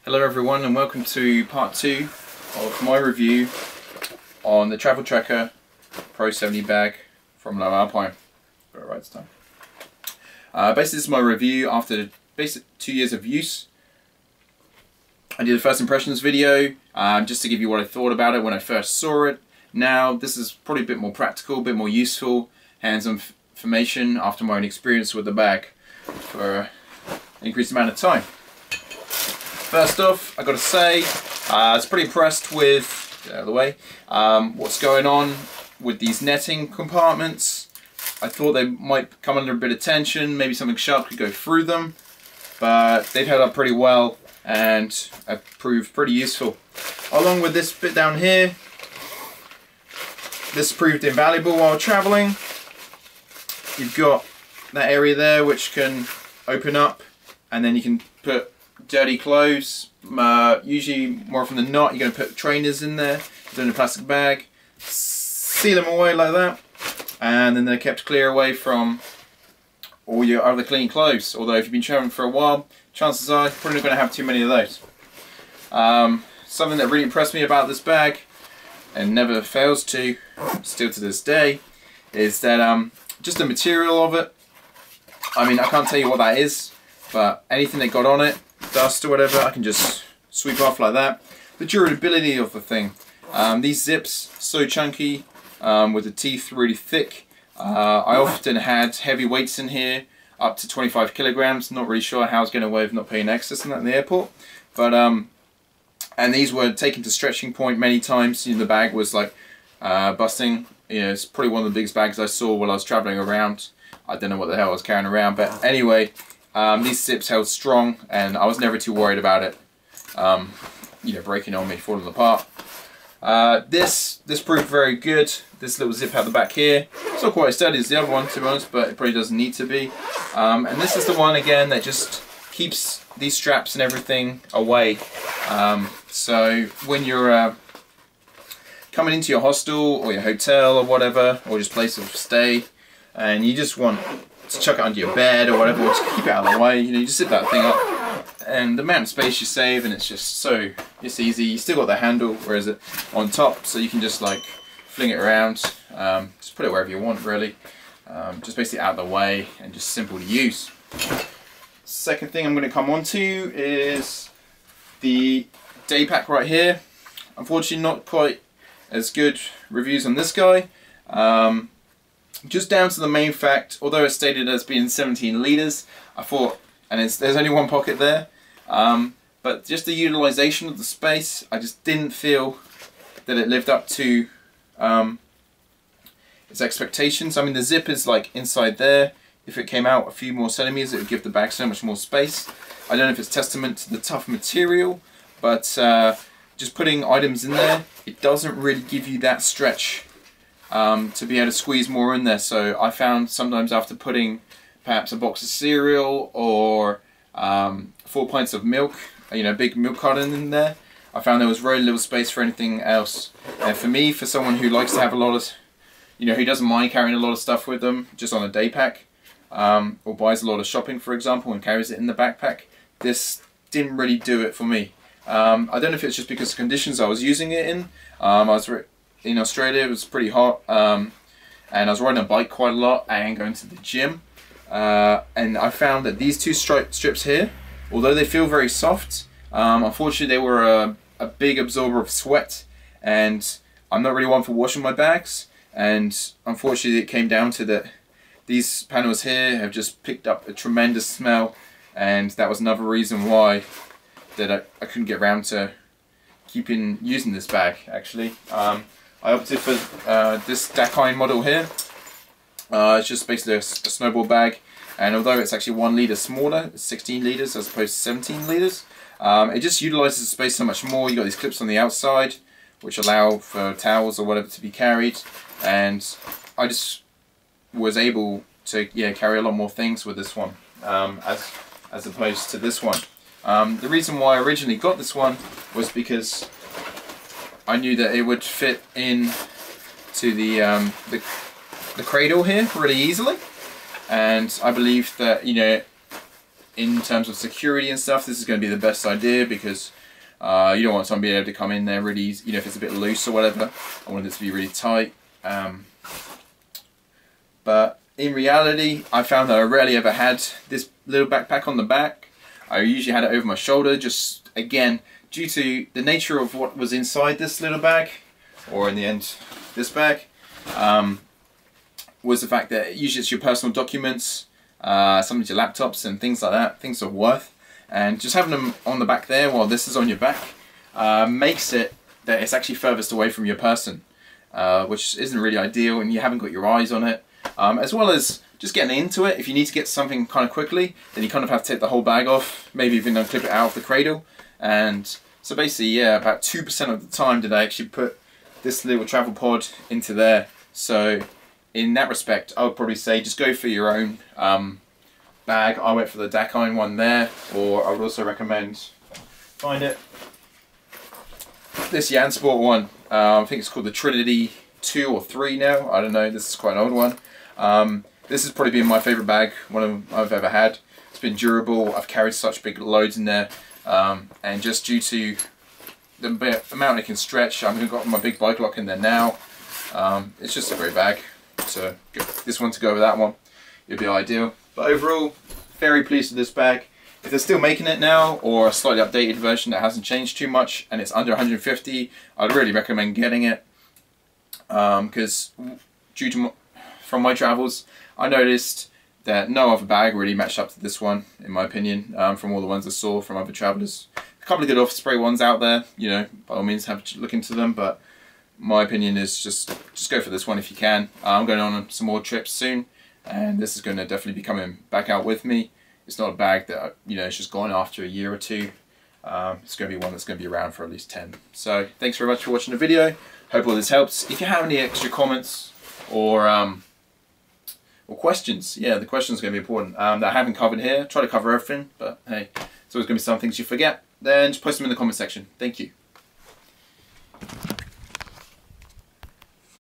Hello everyone and welcome to part 2 of my review on the Travel Tracker Pro 70 bag from Lowe Alpine. Got it right this time. Basically this is my review after the basic 2 years of use. I did a first impressions video just to give you what I thought about it when I first saw it. Now this is probably a bit more practical, a bit more useful, hands-on information after my own experience with the bag for an increased amount of time. First off, I got to say, I was pretty impressed with, get out of the way, what's going on with these netting compartments. I thought they might come under a bit of tension, maybe something sharp could go through them, but they've held up pretty well and have proved pretty useful. Along with this bit down here, this proved invaluable while traveling. You've got that area there which can open up and then you can put dirty clothes, usually more often than not you're going to put trainers in there, put them in a plastic bag, seal them away like that, and then they're kept clear away from all your other clean clothes. Although if you've been traveling for a while, chances are you're probably not going to have too many of those. Something that really impressed me about this bag, and never fails to, still to this day, is that just the material of it. I mean, I can't tell you what that is, but anything they got on it, dust or whatever, I can just sweep off like that. The durability of the thing. These zips, so chunky, with the teeth really thick. I often had heavy weights in here, up to 25 kilograms. Not really sure how I was getting away with not paying excess in that in the airport. But and these were taken to stretching point many times. You know, the bag was like busting. You know, it's probably one of the biggest bags I saw while I was traveling around. I don't know what the hell I was carrying around, but anyway. These zips held strong and I was never too worried about it you know, breaking on me, falling apart. This proved very good. This little zip out the back here, it's not quite as sturdy as the other one to be honest, but it probably doesn't need to be. And this is the one again that just keeps these straps and everything away. So when you're coming into your hostel or your hotel or whatever, or just place of stay, and you just want to chuck it under your bed or whatever, or just keep it out of the way, you know, you just zip that thing up, and the amount of space you save, and it's just so, it's easy. You still got the handle, whereas it on top, so you can just like fling it around, just put it wherever you want really, just basically out of the way and just simple to use. Second thing I'm going to come on to is the day pack right here. Unfortunately not quite as good reviews on this guy. Just down to the main fact, although it's stated as being 17 litres, I thought, and there's only one pocket there, but just the utilisation of the space, I just didn't feel that it lived up to its expectations. I mean, the zip is like inside there. If it came out a few more centimetres, it would give the bag so much more space. I don't know if it's testament to the tough material, but just putting items in there, it doesn't really give you that stretch to be able to squeeze more in there. So I found sometimes after putting perhaps a box of cereal or 4 pints of milk, you know, big milk carton in there, I found there was very little space for anything else. And for me, for someone who likes to have a lot of, you know, who doesn't mind carrying a lot of stuff with them just on a day pack, or buys a lot of shopping for example and carries it in the backpack, this didn't really do it for me. I don't know if it's just because of the conditions I was using it in. I was in Australia, it was pretty hot, and I was riding a bike quite a lot and going to the gym, and I found that these two strips here, although they feel very soft, unfortunately they were a big absorber of sweat, and I'm not really one for washing my bags, and unfortunately it came down to that these panels here have just picked up a tremendous smell, and that was another reason why that I couldn't get around to using this bag actually. I opted for this Dakine model here. It's just basically a snowball bag, and although it's actually 1 litre smaller, it's 16 litres as opposed to 17 litres, it just utilises the space so much more. You got these clips on the outside which allow for towels or whatever to be carried, and I just was able to carry a lot more things with this one as opposed to this one. The reason why I originally got this one was because I knew that it would fit in to the cradle here really easily, and I believe that, you know, in terms of security and stuff, this is going to be the best idea, because you don't want someone being able to come in there really easy, you know, if it's a bit loose or whatever. I want it to be really tight. But in reality, I found that I rarely ever had this little backpack on the back. I usually had it over my shoulder, just again, due to the nature of what was inside this little bag, or in the end, this bag, was the fact that usually it's your personal documents, some of your laptops and things like that, things of worth. And just having them on the back there while this is on your back makes it that it's actually furthest away from your person, which isn't really ideal, and you haven't got your eyes on it. As well as just getting into it, if you need to get something kind of quickly, then you kind of have to take the whole bag off, maybe even unclip it out of the cradle. And so basically, yeah, about 2% of the time did I actually put this little travel pod into there. So in that respect, I would probably say just go for your own bag. I went for the Dakine one there, or I would also recommend, find it, this Jansport one. I think it's called the Trinity 2 or 3 now. I don't know, this is quite an old one. This has probably been my favourite bag, one I've ever had. It's been durable, I've carried such big loads in there, and just due to the amount it can stretch, I've got my big bike lock in there now. It's just a great bag. So this one to go with that one, it'd be ideal. But overall, very pleased with this bag. If they're still making it now, or a slightly updated version that hasn't changed too much, and it's under 150, I'd really recommend getting it. Because from my travels, I noticed that no other bag really matched up to this one, in my opinion, from all the ones I saw from other travellers. A couple of good off-spray ones out there, you know, by all means have a look into them, but my opinion is just go for this one if you can. I'm going on some more trips soon, and this is going to definitely be coming back out with me. It's not a bag that, you know, it's just gone after a year or two. It's going to be one that's going to be around for at least 10. So thanks very much for watching the video. Hope all this helps. If you have any extra comments or questions, yeah, the questions are going to be important, that I haven't covered here. Try to cover everything, but hey, it's always going to be some things you forget. Then just post them in the comment section. Thank you.